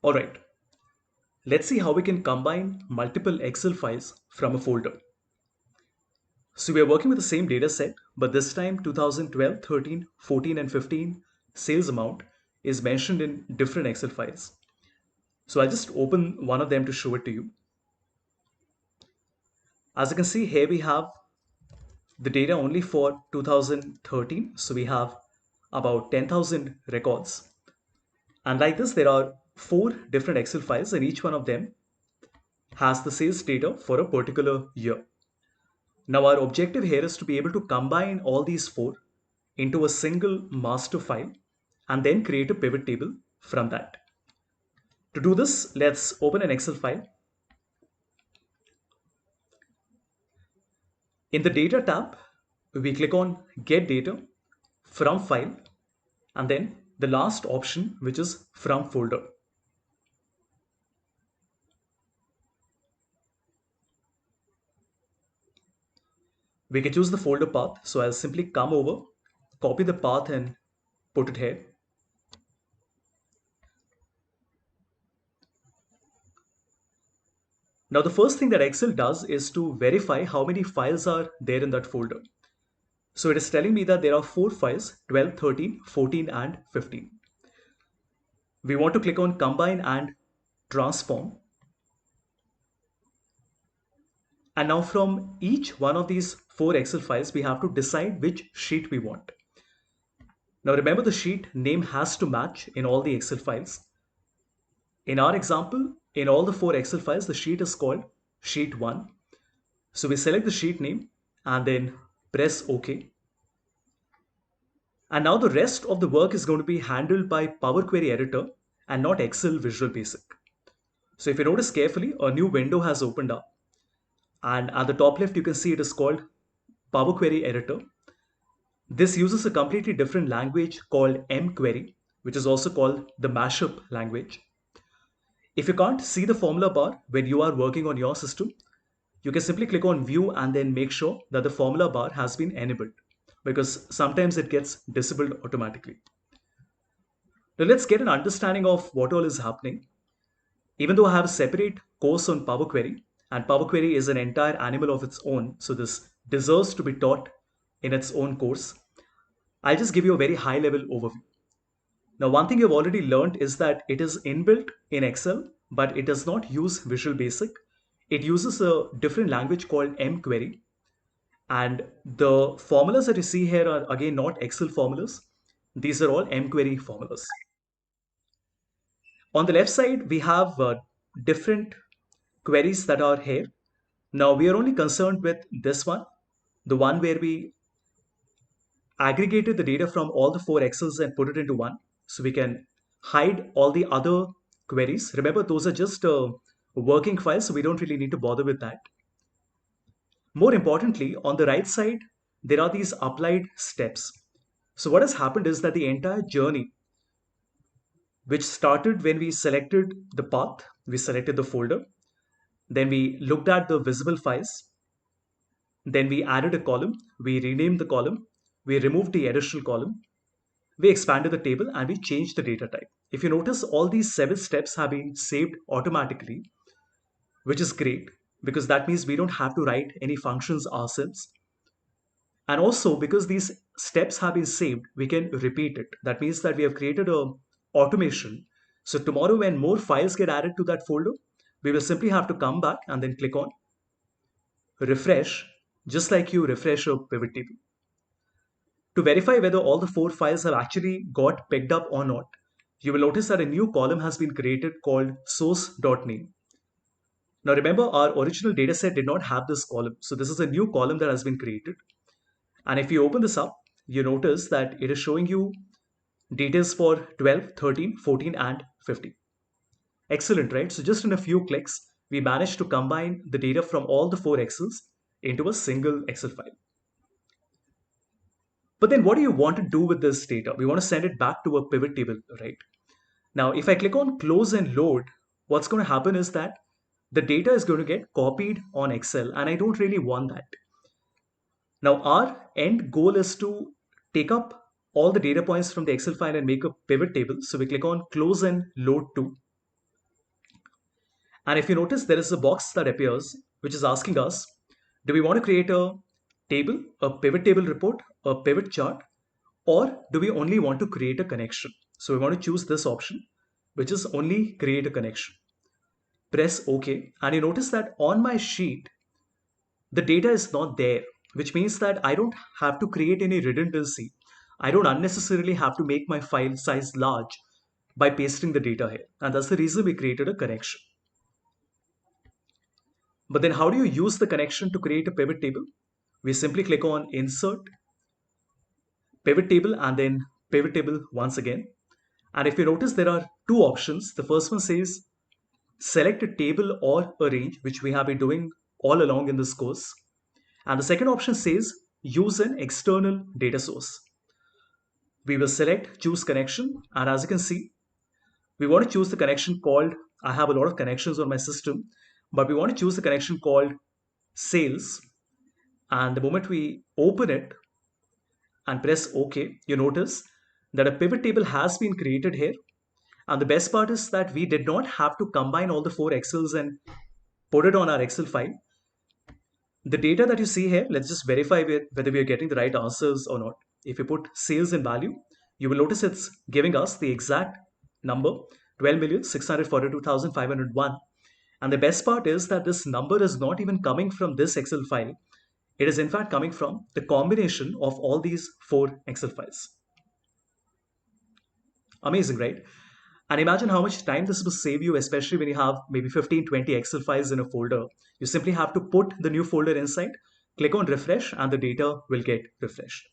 All right, let's see how we can combine multiple Excel files from a folder. So we are working with the same data set, but this time 2012, 13, 14, and 15 sales amount is mentioned in different Excel files. So I'll just open one of them to show it to you. As you can see here, we have the data only for 2013. So we have about 10,000 records. And like this, there are four different Excel files, and each one of them has the sales data for a particular year. Now, our objective here is to be able to combine all these four into a single master file and then create a pivot table from that. To do this, let's open an Excel file. In the Data tab, we click on Get Data from File and then the last option, which is From Folder. We can choose the folder path. So I'll simply come over, copy the path and put it here. Now, the first thing that Excel does is to verify how many files are there in that folder. So it is telling me that there are four files, 12, 13, 14, and 15. We want to click on Combine and Transform. And now from each one of these four Excel files, we have to decide which sheet we want. Now remember, the sheet name has to match in all the Excel files. In our example, in all the four Excel files, the sheet is called Sheet 1. So we select the sheet name and then press OK. And now the rest of the work is going to be handled by Power Query Editor and not Excel Visual Basic. So if you notice carefully, a new window has opened up. And at the top left, you can see it is called Power Query Editor. This uses a completely different language called mQuery, which is also called the mashup language. If you can't see the formula bar when you are working on your system, you can simply click on View and then make sure that the formula bar has been enabled, because sometimes it gets disabled automatically. Now let's get an understanding of what all is happening. Even though I have a separate course on Power Query, and Power Query is an entire animal of its own, so this deserves to be taught in its own course, I'll just give you a very high level overview. Now, one thing you've already learned is that it is inbuilt in Excel, but it does not use Visual Basic. It uses a different language called mQuery. And the formulas that you see here are again not Excel formulas. These are all mQuery formulas. On the left side, we have different queries that are here. Now, we are only concerned with this one, the one where we aggregated the data from all the four Excels and put it into one. So we can hide all the other queries. Remember, those are just working files, so we don't really need to bother with that. More importantly, on the right side, there are these applied steps. So what has happened is that the entire journey, which started when we selected the path, we selected the folder, then we looked at the visible files, then we added a column, we renamed the column, we removed the additional column, we expanded the table, and we changed the data type. If you notice, all these 7 steps have been saved automatically, which is great because that means we don't have to write any functions ourselves. And also, because these steps have been saved, we can repeat it. That means that we have created a automation. So tomorrow when more files get added to that folder, we will simply have to come back and then click on refresh, just like you refresh a pivot table. To verify whether all the four files have actually got picked up or not, you will notice that a new column has been created called source.name. Now remember, our original dataset did not have this column. So this is a new column that has been created. And if you open this up, you notice that it is showing you details for 12, 13, 14, and 15. Excellent, right? So just in a few clicks, we managed to combine the data from all the four Excels into a single Excel file. But then what do you want to do with this data? We want to send it back to a pivot table, right? Now, if I click on close and load, what's going to happen is that the data is going to get copied on Excel, and I don't really want that. Now, our end goal is to take up all the data points from the Excel file and make a pivot table. So we click on close and load to. And if you notice, there is a box that appears which is asking us, do we want to create a table, a pivot table report, a pivot chart, or do we only want to create a connection? So we want to choose this option, which is only create a connection. Press OK, and you notice that on my sheet, the data is not there, which means that I don't have to create any redundancy. I don't unnecessarily have to make my file size large by pasting the data here. And that's the reason we created a connection. But then how do you use the connection to create a pivot table? We simply click on Insert, Pivot Table, and then Pivot Table once again. And if you notice, there are two options. The first one says select a table or a range, which we have been doing all along in this course. And the second option says use an external data source. We will select choose connection, and as you can see, we want to choose the connection called, I have a lot of connections on my system, but we want to choose the connection called sales. And the moment we open it and press OK, you notice that a pivot table has been created here. And the best part is that we did not have to combine all the four Excels and put it on our Excel file. The data that you see here, let's just verify whether we are getting the right answers or not. If you put sales in value, you will notice it's giving us the exact number, 12,642,501. And the best part is that this number is not even coming from this Excel file. It is in fact coming from the combination of all these four Excel files. Amazing, right? And imagine how much time this will save you, especially when you have maybe 15, 20 Excel files in a folder. You simply have to put the new folder inside, click on refresh, and the data will get refreshed.